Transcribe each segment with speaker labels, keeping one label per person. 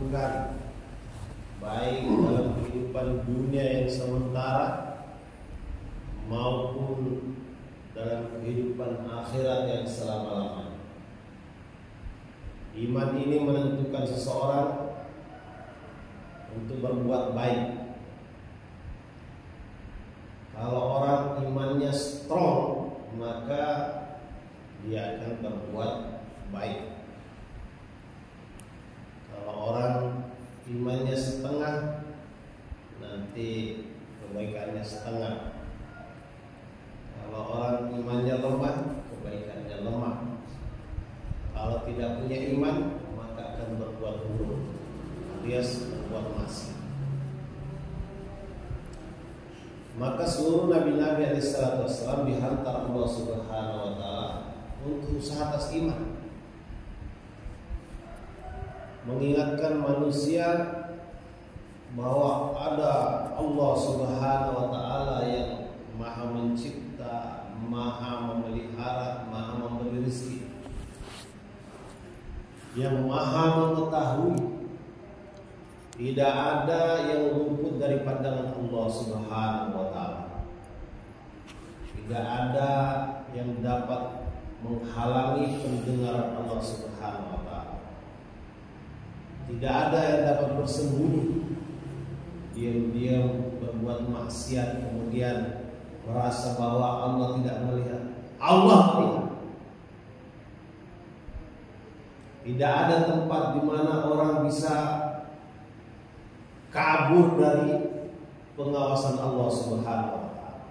Speaker 1: menguntungkan, baik dalam kehidupan dunia yang sementara maupun dalam kehidupan akhirat yang selama-lamanya. Iman ini menentukan seseorang untuk berbuat baik. Kalau orang imannya strong, maka dia akan berbuat baik. Kalau orang imannya setengah, nanti kebaikannya setengah. Kalau orang imannya lemah, kebaikannya lemah. Kalau tidak punya iman, maka akan berbuat buruk, alias berbuat maksiat. Maka seluruh nabi-nabi alaihissalam dihantar Allah Subhanahu wa taala untuk usaha atas iman, mengingatkan manusia bahwa ada Allah Subhanahu wa taala yang Maha mencipta, Maha memelihara, Maha memberi rezeki, yang Maha mengetahui. Tidak ada yang luput dari pandangan Allah Subhanahu wa taala. Tidak ada yang dapat menghalangi pendengaran Allah Subhanahu wa taala. Tidak ada yang dapat bersembunyi, diam-diam berbuat maksiat kemudian merasa bahwa Allah tidak melihat. Allah melihat. Tidak ada tempat di mana orang bisa kabur dari pengawasan Allah Subhanahu wa taala.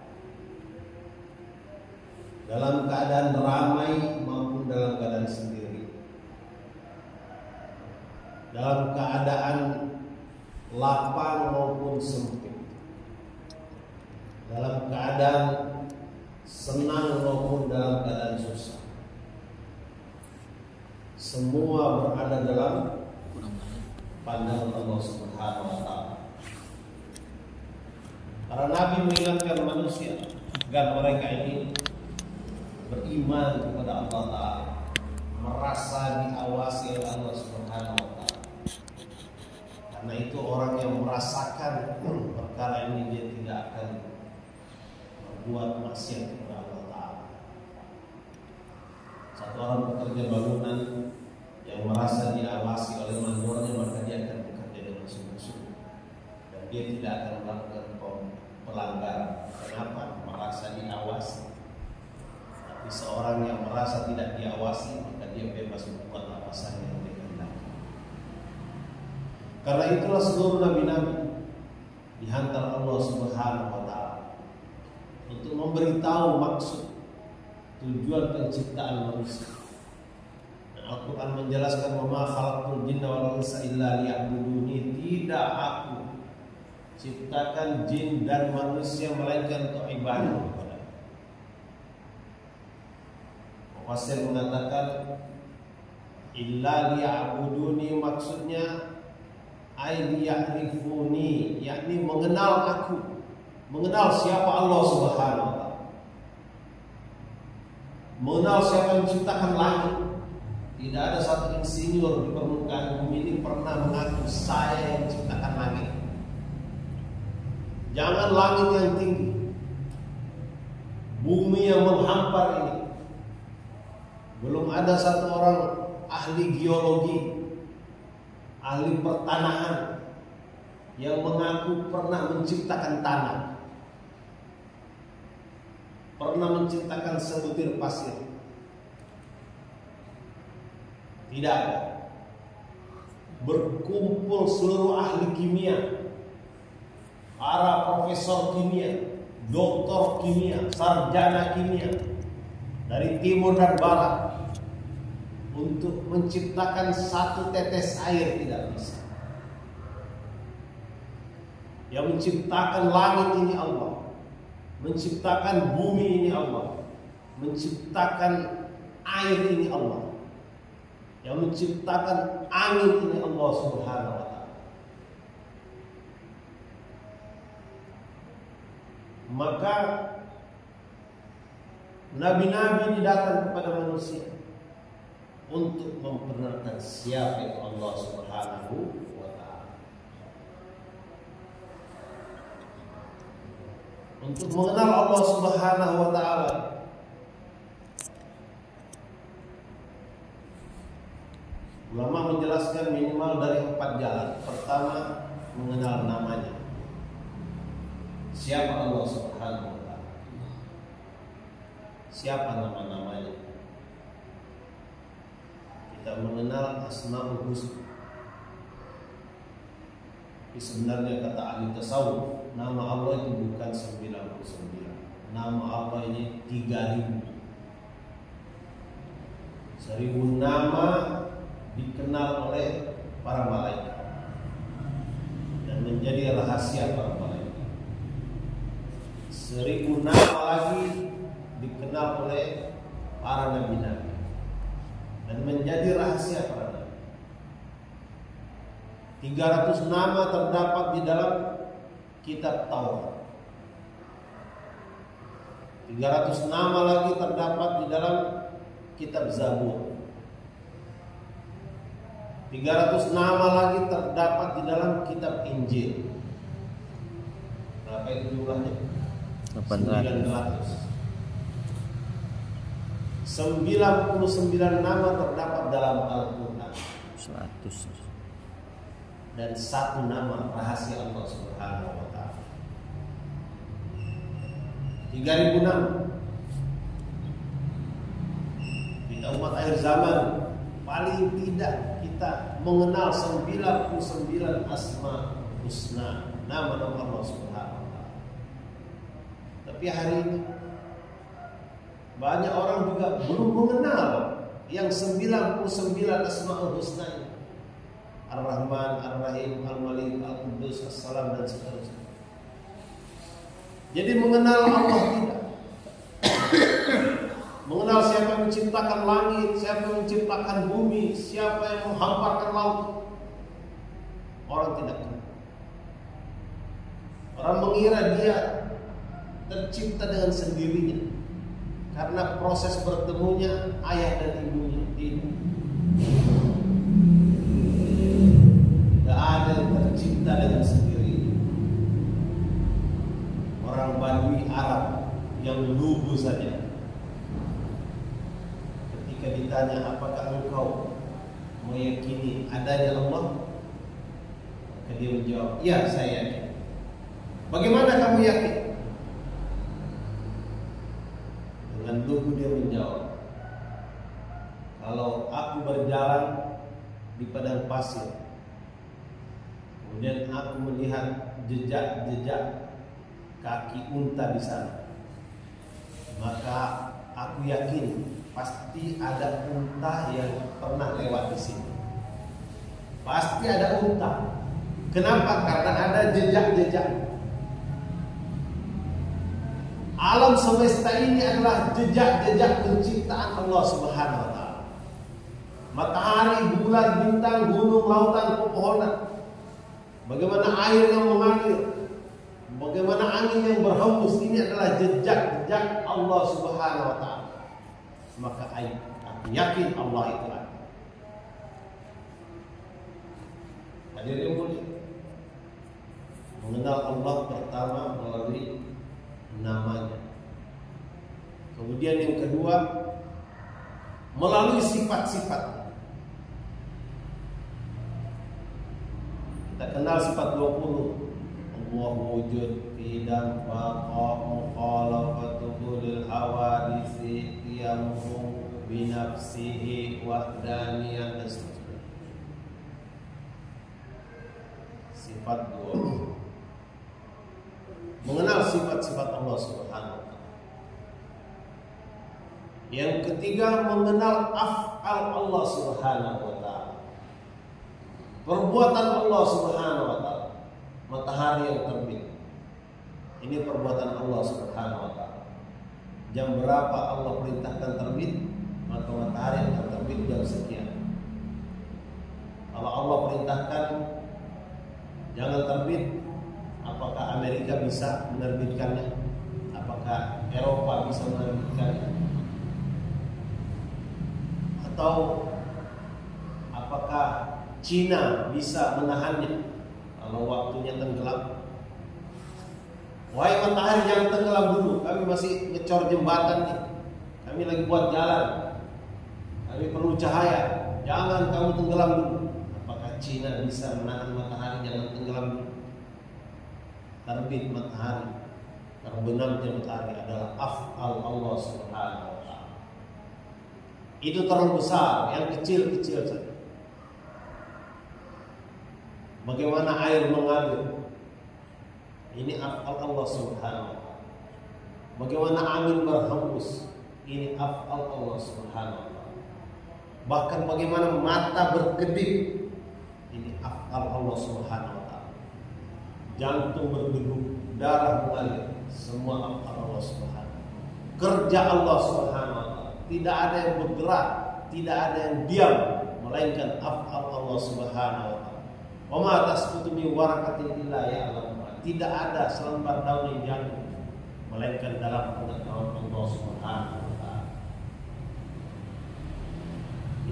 Speaker 1: Dalam keadaan ramai maupun dalam keadaan sendiri. Dalam keadaan lapang maupun sempit. Dalam keadaan senang maupun dalam keadaan susah. Semua berada dalam pandangan Allah Subhanahu wa taala. Para nabi mengingatkan manusia agar mereka ini beriman kepada Allah taala, merasa diawasi oleh Allah Subhanahu wa taala. Karena itu orang yang merasakan perkara ini dia tidak akan berbuat maksiat kepada Allah taala. Satu orang bekerja bangunan yang merasa diawasi oleh mandornya, maka dia akan bekerja dengan sungguh-sungguh dan dia tidak akan melakukan pelanggaran. Kenapa? Merasa diawasi. Tapi seorang yang merasa tidak diawasi, maka dia bebas membuat apa saja yang dia kehendaki. Karena itulah seluruh nabi-nabi dihantar Allah Subhanahu wa taala untuk memberitahu maksud tujuan penciptaan manusia. Al-Quran menjelaskan wa ma khalaqtul jinna wal insa illa liya'buduni. Tidak aku ciptakan jin dan manusia melainkan untuk ibadah kepada aku. Mufassir mengatakan illa liya'buduni, maksudnya ay liya'rifuni, yakni mengenal aku, mengenal siapa Allah Subhanahu wa taala, mengenal siapa yang menciptakan langit. Tidak ada satu insinyur di permukaan bumi ini pernah mengaku saya yang menciptakan langit. Jangan langit yang tinggi, bumi yang menghampar ini. Belum ada satu orang ahli geologi, ahli pertanahan yang mengaku pernah menciptakan tanah, pernah menciptakan sebutir pasir. Tidak ada. Berkumpul seluruh ahli kimia, para profesor kimia, doktor kimia, sarjana kimia dari timur dan barat untuk menciptakan satu tetes air tidak bisa. Yang menciptakan langit ini Allah, menciptakan bumi ini Allah, menciptakan air ini Allah, yang menciptakan angin ini Allah Subhanahu wa taala. Maka nabi-nabi datang kepada manusia untuk memperkenalkan siapa itu Allah Subhanahu wa Ta'ala. Untuk mengenal Allah Subhanahu wa Ta'ala, ulama menjelaskan minimal dari 4 jalan. Pertama, mengenal namanya. Siapa Allah Subhanahu wa Ta'ala? Siapa nama-namanya? Kita mengenal Asmaul Husna. Tapi sebenarnya kata ahli tasawuf, nama Allah itu bukan 99. Nama Allah ini 3000. 1000 nama dikenal oleh para malaikat dan menjadi rahasia para malaikat. 1000 nama lagi dikenal oleh para nabi-nabi dan menjadi rahasia para nabi. 300 nama terdapat di dalam kitab Taurat. 300 nama lagi terdapat di dalam kitab Zabur. 300 nama lagi terdapat di dalam kitab Injil. Berapa itu jumlahnya? 800. 99 nama terdapat dalam Al-Quran.
Speaker 2: 100.
Speaker 1: Dan 1 nama rahasia Allah Subhanahu wa Ta'ala. 3000 nama. Kita umat akhir zaman, paling tidak kita mengenal 99 asma husna, nama-nama Allah Subhanahu wa Ta'ala. Tapi hari ini banyak orang juga belum mengenal yang 99 asmaul husna ini. Ar-Rahman, Ar-Rahim, Al-Malik, Al-Qudus, As-Salam, dan seterusnya. Jadi mengenal Allah tidak. Mengenal siapa yang menciptakan langit, siapa yang menciptakan bumi, siapa yang menghamparkan laut, orang tidak kenal. Orang mengira dia tercipta dengan sendirinya karena proses bertemunya ayah dan ibunya. Tidak ada yang tercipta dengan sendiri. Orang Badui Arab yang lugu saja, ketika ditanya apakah engkau meyakini adanya Allah, maka dia menjawab, ya saya yakin. Bagaimana kamu yakin? Dengan lugu dia menjawab, kalau aku berjalan di padang pasir, kemudian aku melihat jejak-jejak kaki unta di sana, maka aku yakin pasti ada unta yang pernah lewat di sini. Pasti ada unta. Kenapa? Karena ada jejak-jejak. Alam semesta ini adalah jejak-jejak penciptaan Allah Subhanahu wa Ta'ala. Matahari, bulan, bintang, gunung, lautan, pepohonan. Bagaimana air yang mengalir, bagaimana angin yang berhembus, ini adalah jejak-jejak Allah Subhanahu wa Ta'ala. Maka aku yakin Allah itu ada. Hadirin mulia, mengenal Allah pertama melalui namanya. Kemudian yang kedua, melalui sifat-sifat. Kita kenal sifat 20. Allah wujud, qidam, baqa, mukhalafatuhu lil hawadisi, qiyamuhu binafsihi, wahdaniyah, dan seterusnya. Sifat 20. Mengenal sifat-sifat Allah Subhanahu wa Ta'ala. Yang ketiga, mengenal af'al Allah Subhanahu wa Ta'ala. Perbuatan Allah Subhanahu wa Ta'ala. Matahari yang terbit, ini perbuatan Allah Subhanahu wa Ta'ala. Jam berapa Allah perintahkan terbit, maka matahari akan terbit jam sekian. Kalau Allah perintahkan jangan terbit, apakah Amerika bisa menerbitkannya? Apakah Eropa bisa menerbitkannya? Atau apakah Cina bisa menahannya kalau waktunya tenggelam? Wahai matahari, jangan tenggelam dulu. Kami masih ngecor jembatan nih. Kami lagi buat jalan. Kami perlu cahaya. Jangan kamu tenggelam dulu. Apakah Cina bisa menahan matahari jangan tenggelam dulu? Terbit matahari, terbenamnya matahari adalah af'al Allah Subhanahu wa ta'ala. Itu terlalu besar, yang kecil-kecil saja. Bagaimana air mengalir? Ini af'al Allah Subhanahu wa ta'ala. Bagaimana angin berhembus? Ini af'al Allah Subhanahu wa ta'ala. Bahkan bagaimana mata berkedip? Ini af'al Allah Subhanahu wa ta'ala. Jantung berdegup, darah mengalir, semua af'al Allah Subhanahu wa ta'ala. Kerja Allah Subhanahu wa ta'ala. Tidak ada yang bergerak, tidak ada yang diam, melainkan af'al Allah Subhanahu wa ta'ala. Wa ma tasqutu min waraqatin illa ya'lamuha. Tidak ada selembar daun yang jatuh melainkan dalam pengetahuan Allah Subhanahu wa ta'ala.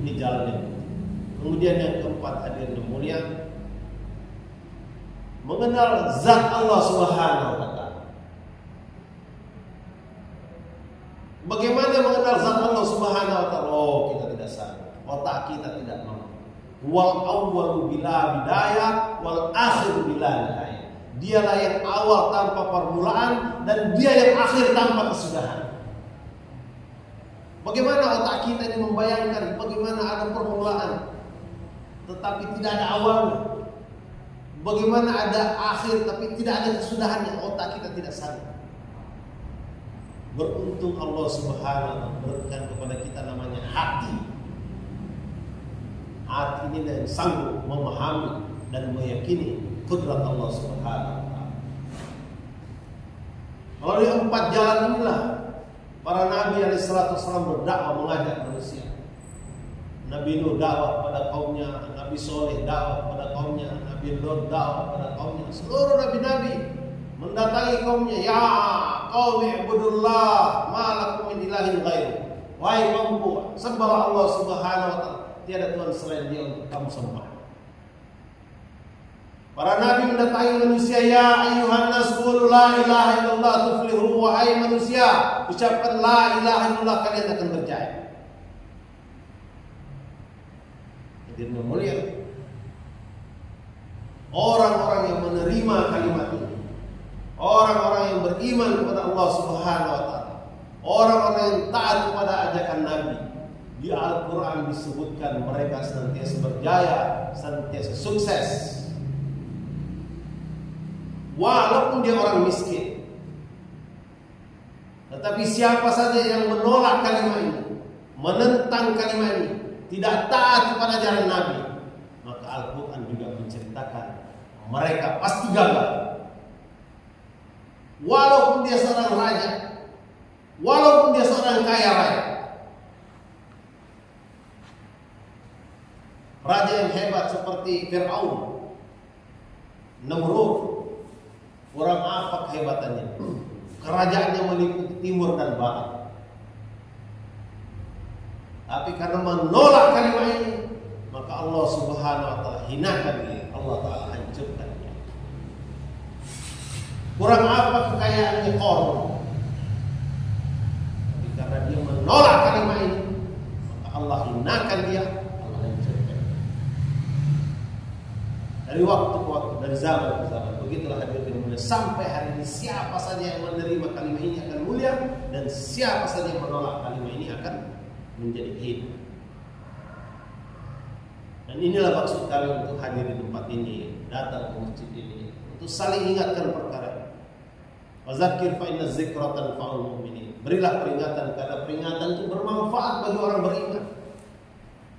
Speaker 1: Ini jalannya. Kemudian yang keempat, hadirin yang mulia, mengenal zat Allah Subhanahu wa ta'ala. Bagaimana mengenal zat Allah Subhanahu wa ta'ala? Oh, kita tidak sadar. Otak kita tidak mampu. Wal awwalu bila bidayah, wal akhiru bila nihayah. Dialah yang awal tanpa permulaan, dan dia yang akhir tanpa kesudahan. Bagaimana otak kita ini membayangkan bagaimana ada permulaan tetapi tidak ada awalnya? Bagaimana ada akhir tapi tidak ada kesudahannya? Otak kita tidak sadar. Beruntung Allah Subhanahu wa ta'ala berikan kepada kita namanya hati. Hati ini yang sanggup memahami dan meyakini kudrat Allah Subhanahu wa ta'ala. Melalui 4 jalan inilah para nabi alaihi salatu wasallam berdakwah, mengajak manusia. Nabi Nuh dakwah pada kaumnya, Nabi Soleh dakwah pada kaumnya, Nabi Lut dakwah pada kaumnya. Seluruh nabi-nabi mendatangi kaumnya, ya qaumi ibudullah ma lakum min ilahin ghairu. Wahai kaumku, sembahlah Allah Subhanahu wa ta'ala. Tiada Tuhan selain Dia untuk kamu sembah. Para nabi mendatangi manusia, ya ayyuhan nas qulu la ilaha illallah tuflihu. Wahai manusia, ucapkan la ilaha illallah, kalian akan berjaya. Hadirin yang mulia, orang-orang yang menerima kalimat ini, orang-orang yang beriman kepada Allah Subhanahu wa ta'ala, orang-orang yang taat kepada ajakan Nabi, di Al-Quran disebutkan mereka senantiasa berjaya, senantiasa sukses. Walaupun dia orang miskin. Tetapi siapa saja yang menolak kalimat ini, menentang kalimat ini, tidak taat kepada jalan Nabi, maka Al-Quran juga menceritakan mereka pasti gagal. Walaupun dia seorang raja, walaupun dia seorang kaya raya, raja yang hebat seperti Fir'aun, Namrud, kurang apa kehebatannya? Kerajaannya meliputi timur dan barat. Tapi karena menolak kalimat ini, maka Allah Subhanahu wa ta'ala hinakan dia, Allah ta'ala hancurkan dia. Kurang apa kekayaannya Qarun? Tapi karena dia menolak kalimat ini, maka Allah hinakan dia, Allah hancurkan. Dari waktu ke waktu, dari zaman ke zaman, begitulah hadirin mulia. Sampai hari ini siapa saja yang menerima kalimat ini akan mulia, dan siapa saja yang menolak kalimat ini akan menjadi hidup. Dan inilah maksud kami untuk hadir di tempat ini, datang ke masjid ini, untuk saling ingatkan perkara. Wazakir fa inna dzikra tanfa'ul mu'minin. Berilah peringatan karena peringatan itu bermanfaat bagi orang beriman.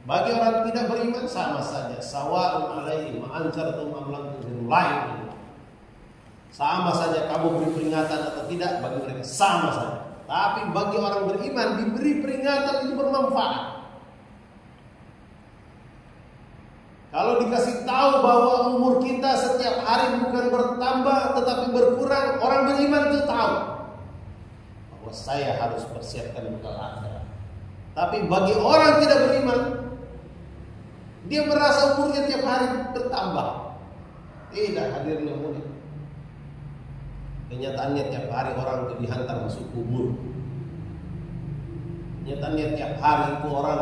Speaker 1: Bagi orang tidak beriman sama saja, sawa'un alaihim anzartum am lam tunzirun. Sama saja kamu beri peringatan atau tidak, bagi mereka sama saja. Tapi bagi orang beriman diberi peringatan itu bermanfaat. Kalau dikasih tahu bahwa umur kita setiap hari bukan bertambah tetapi berkurang, orang beriman itu tahu bahwa saya harus persiapkan bekal akhirat. Tapi bagi orang tidak beriman, Dia merasa umurnya tiap hari bertambah. Tidak, hadirin yang mulia. Kenyataannya tiap hari orang itu dihantar masuk kubur. Kenyataannya tiap hari itu orang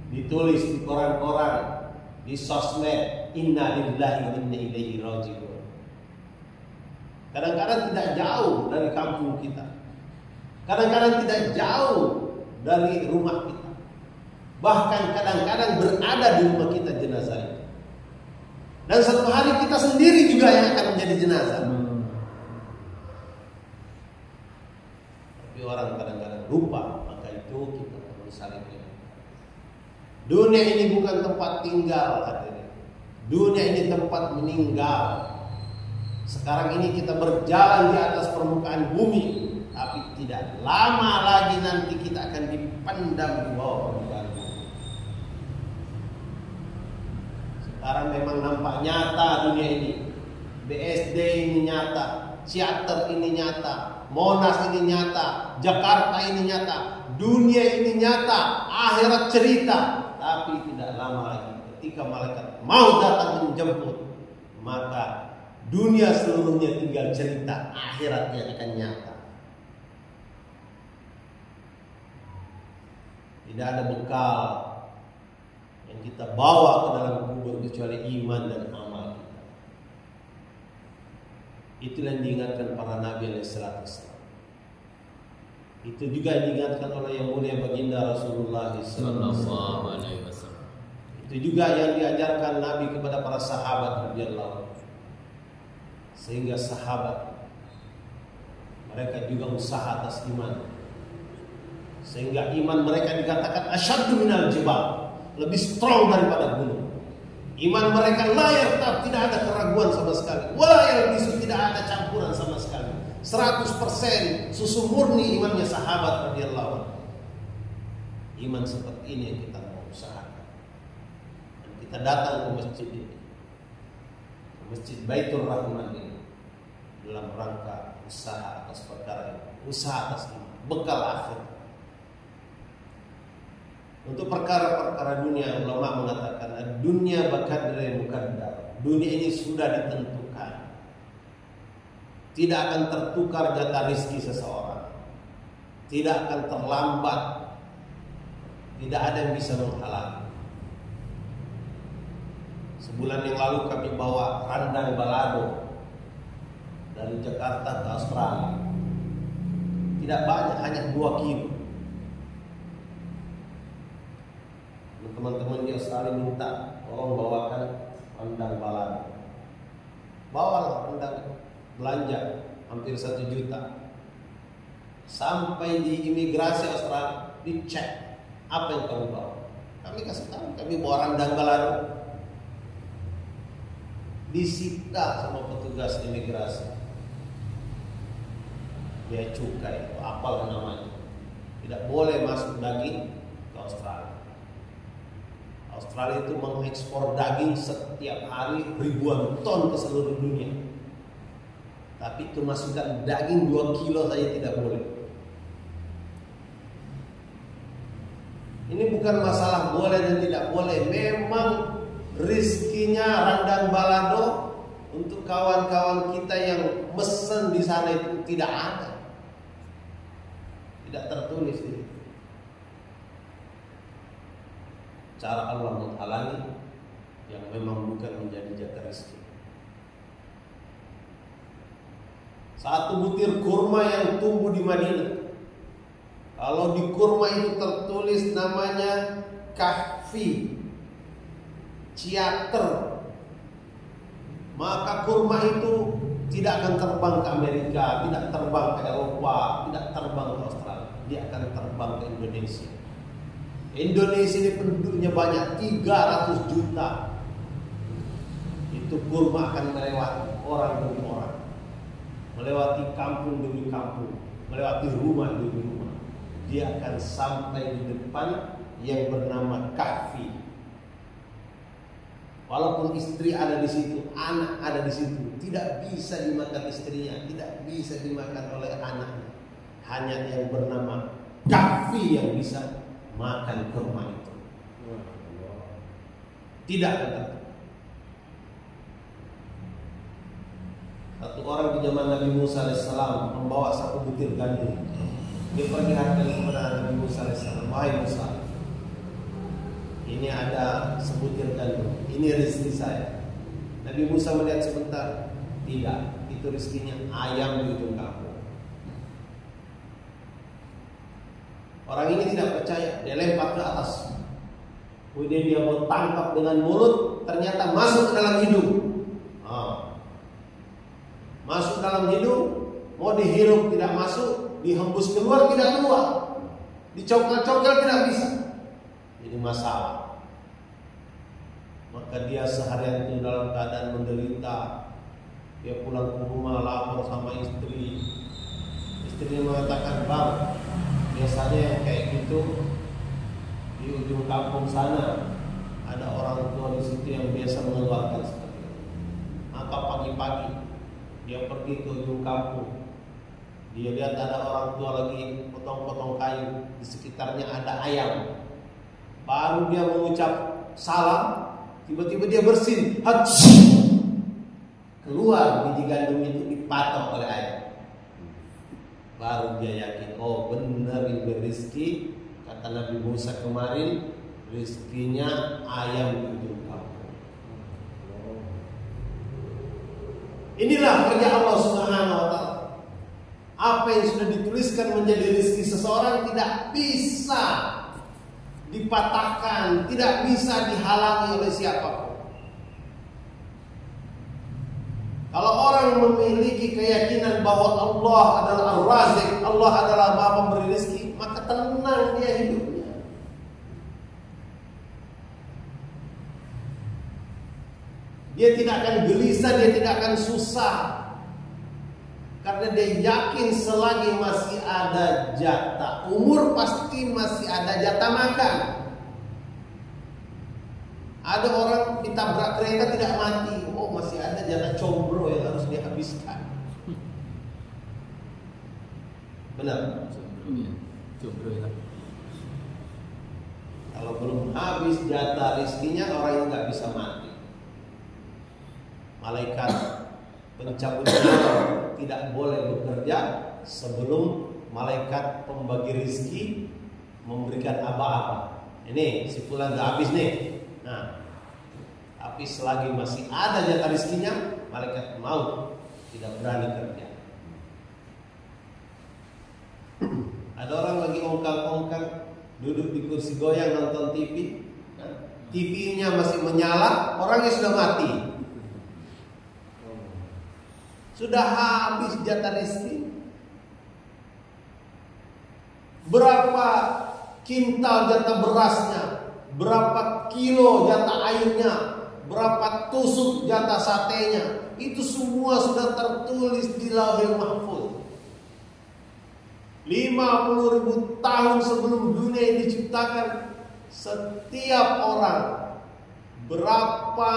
Speaker 1: ditulis di koran-koran, di sosmed, inna lillahi wa inna ilaihi raji'un. Kadang-kadang tidak jauh dari kampung kita. Kadang-kadang tidak jauh dari rumah kita. Bahkan kadang-kadang berada di rumah kita jenazah itu. Dan satu hari kita sendiri juga yang akan menjadi jenazah. Tapi orang kadang-kadang lupa, maka itu kita perlu saling ingat. Dunia ini bukan tempat tinggal, hadirin. Dunia ini tempat meninggal. Sekarang ini kita berjalan di atas permukaan bumi, tapi tidak lama lagi nanti kita akan dipendam di bawah permukaan bumi. Sekarang memang nampak nyata dunia ini. BSD ini nyata, Ciater ini nyata, Monas ini nyata, Jakarta ini nyata, dunia ini nyata, akhirat cerita. Tapi tidak lama lagi ketika malaikat mau datang menjemput, maka dunia seluruhnya tinggal cerita, akhiratnya akan nyata. Tidak ada bekal yang kita bawa ke dalam kubur kecuali iman dan amal kita. Itulah yang diingatkan para nabi alaihissalam. Itu juga yang diingatkan oleh yang mulia baginda Rasulullah sallallahu alaihi wasallam. Itu juga yang diajarkan Nabi kepada para sahabat radhiyallahu anhu. Sehingga sahabat mereka juga usaha atas iman. Sehingga iman mereka dikatakan asyaddu minal jibal, lebih strong daripada gunung. Iman mereka la yartab, tidak ada keraguan sama sekali. Wala yalbisu, tidak ada campuran sama sekali. 100% susu murni imannya sahabat radhiyallahu anhu. Iman seperti ini yang kita mau usahakan. Dan kita datang ke masjid ini, ke Masjid Baitur Rahman ini, dalam rangka usaha atas perkara ini, usaha atas iman, bekal akhir. Untuk perkara-perkara dunia, ulama mengatakan dunia bakadri mukaddar. Dunia ini sudah ditentukan. Tidak akan tertukar jatah rizki seseorang. Tidak akan terlambat. Tidak ada yang bisa menghalangi. Sebulan yang lalu kami bawa randang balado dari Jakarta ke Australia. Tidak banyak, hanya 2 kilo. Teman-teman di Australia minta tolong bawakan rendang balado. Bawalah rendang, belanja hampir 1 juta. Sampai di imigrasi Australia dicek apa yang kamu bawa. Kami kasih tahu kami bawa rendang balado. Disita sama petugas imigrasi. Dia cukai, itu apal namanya. Tidak boleh masuk daging ke Australia. Australia itu mengekspor daging setiap hari ribuan ton ke seluruh dunia. Tapi itu masukkan daging 2 kilo saja tidak boleh. Ini bukan masalah boleh dan tidak boleh. Memang rizkinya randang balado untuk kawan-kawan kita yang mesen di sana itu tidak ada. Tidak tertulis itu. Cara Allah menghalangi yang memang bukan menjadi jatah rezeki. 1 butir kurma yang tumbuh di Madinah, kalau di kurma itu tertulis namanya kahfi, ciater, maka kurma itu tidak akan terbang ke Amerika, tidak terbang ke Eropa, tidak terbang ke Australia. Dia akan terbang ke Indonesia. Indonesia ini penduduknya banyak, 300 juta. Itu kurma akan melewati orang demi orang, melewati kampung demi kampung, melewati rumah demi rumah. Dia akan sampai di depan yang bernama kahfi. Walaupun istri ada di situ, anak ada di situ, tidak bisa dimakan istrinya, tidak bisa dimakan oleh anaknya. Hanya yang bernama kahfi yang bisa makan kurma itu. Tidak kata. Satu orang di zaman Nabi Musa alaihissalam membawa satu butir gandum. Dia perlihatkan kepada Nabi Musa alaihissalam, wahai Musa, ini ada sebutir gandum, ini rezeki saya. Nabi Musa melihat sebentar, tidak, itu rezekinya ayam di ujung kampung. Orang ini tidak percaya, dia lempar ke atas. Kemudian dia mau tangkap dengan mulut, ternyata masuk ke dalam hidung. Masuk dalam hidung, mau dihirup tidak masuk, dihembus keluar tidak keluar, dicokal-cokal tidak bisa. Ini masalah. Maka dia seharian itu dalam keadaan menderita. Dia pulang ke rumah lapor sama istri. Istrinya mengatakan, bang, biasanya yang kayak gitu di ujung kampung sana ada orang tua di situ yang biasa mengeluarkan seperti itu. Maka pagi-pagi dia pergi ke ujung kampung. Dia lihat ada orang tua lagi potong-potong kayu, di sekitarnya ada ayam. Baru dia mengucap salam, tiba-tiba dia bersin, keluar biji gandum itu dipatok oleh ayam. Baru dia yakin, oh benar ini rezeki. Kata Nabi Musa kemarin, rezekinya ayam di ujung kampung. Inilah kerja Allah Subhanahu wa Ta'ala. Apa yang sudah dituliskan menjadi rezeki seseorang tidak bisa dipatahkan, tidak bisa dihalangi oleh siapapun. Kalau orang memiliki keyakinan bahwa Allah adalah Ar-Razik, Allah adalah Maha Pemberi rezeki, maka tenang dia hidupnya. Dia tidak akan gelisah, dia tidak akan susah. Karena dia yakin selagi masih ada jatah umur, pasti masih ada jatah makan. Ada orang ditabrak kereta tidak mati, oh masih ada jatah combro yang harus dihabiskan. Benar?
Speaker 2: Combro ya.
Speaker 1: Kalau belum habis jatah rezekinya, orang yang nggak bisa mati. Malaikat pencabut nyawa tidak boleh bekerja sebelum malaikat pembagi rezeki memberikan aba-aba. Ini si fulan nggak habis nih. Nah, tapi selagi masih ada jatah rezekinya, malaikat maut tidak berani kerja. Ada orang lagi ongkang-ongkang, duduk di kursi goyang nonton TV, TV-nya masih menyala, orangnya sudah mati. Sudah habis jatah rezeki. Berapa kintal jatah berasnya, berapa kilo jatah airnya, berapa tusuk jatah satenya, itu semua sudah tertulis di Lauhul Mahfuz. 50.000 tahun sebelum dunia ini diciptakan, setiap orang berapa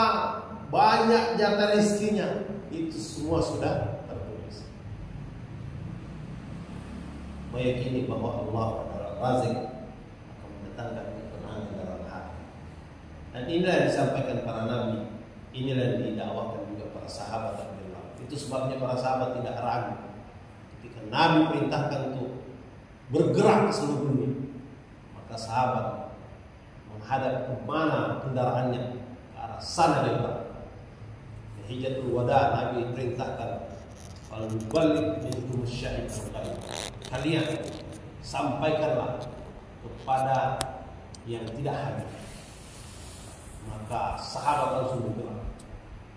Speaker 1: banyak jatah rezekinya, itu semua sudah tertulis. Meyakini bahwa Allah adalah Razik akan mendatangkan ketenangan dalam hati. Dan inilah yang disampaikan para nabi, inilah yang didakwakan juga para sahabat Allah. Itu sebabnya para sahabat tidak ragu ketika Nabi perintahkan untuk bergerak ke seluruh dunia, maka sahabat menghadap ke mana kendaraannya, ke arah sana dia bergerak. Hijatul wada Nabi perintahkan, kalau balik minkum syahid al-ghaib, kalian sampaikanlah kepada yang tidak hadir. Maka sahabat langsung bergerak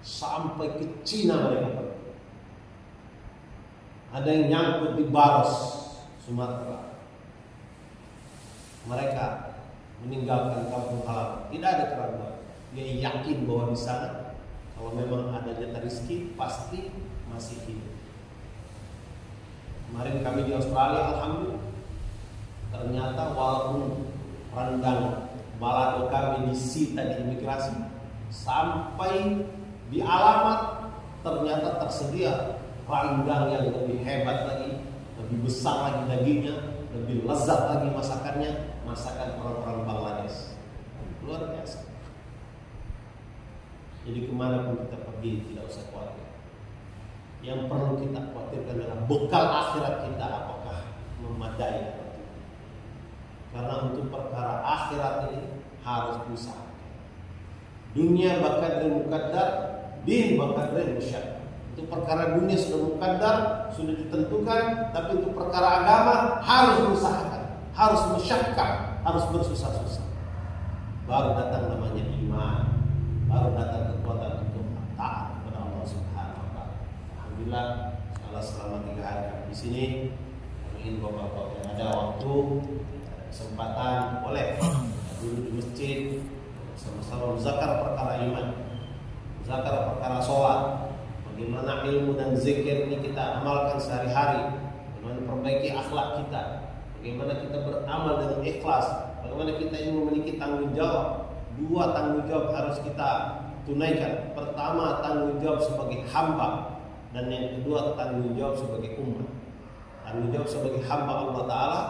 Speaker 1: sampai ke Cina mereka. Ada yang nyangkut di Baros, Sumatera. Mereka meninggalkan kampung halaman, tidak ada keraguan. Dia yakin bahwa di sana kalau memang ada jatah rezeki pasti masih hidup. Kemarin kami di Australia, alhamdulillah, ternyata walaupun rendang balado kami disita di imigrasi, sampai di alamat ternyata tersedia rendang yang lebih hebat lagi, lebih besar lagi dagingnya, lebih lezat lagi masakannya, masakan orang-orang Bangladesh. Luar biasa. Jadi kemanapun kita pergi tidak usah khawatir. Yang perlu kita khawatirkan adalah bekal akhirat kita apakah memadai atau tidak. Karena untuk perkara akhirat ini harus berusaha. Dunia bakadri muqaddar, din bakadri musyaqqaq. Untuk perkara dunia sudah muqaddar, sudah ditentukan, tapi untuk perkara agama harus berusahakan, harus musyaqqaq, harus bersusah-susah. Baru datang namanya iman, baru datang kekuatan untuk taat kepada Allah Subhanahu wa taala. Alhamdulillah, selama 3 hari di sini, ingin bapak-bapak yang ada waktu, ada kesempatan, boleh dulu di masjid sama-sama muzakar perkara iman, muzakar perkara sholat, bagaimana ilmu dan zikir ini kita amalkan sehari-hari, bagaimana perbaiki akhlak kita, bagaimana kita beramal dengan ikhlas, bagaimana kita ingin memiliki tanggung jawab. 2 tanggung jawab harus kita tunaikan. Pertama, tanggung jawab sebagai hamba, dan yang kedua tanggung jawab sebagai umat. Tanggung jawab sebagai hamba Allah Ta'ala,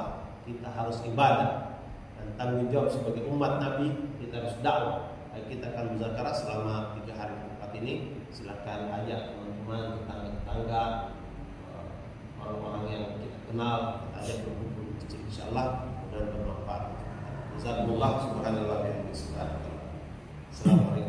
Speaker 1: kita harus ibadah, dan tanggung jawab sebagai umat Nabi, kita harus dakwah. Kita akan muzakarah selama 3 hari tempat ini. Silakan ajak teman-teman, tetangga-tetangga, orang-orang yang kita kenal, kita ajak berkumpul di masjid, insyaallah mudah bermanfaat. Jazakumullah subhanallah wa bihamdihi. Assalamualaikum.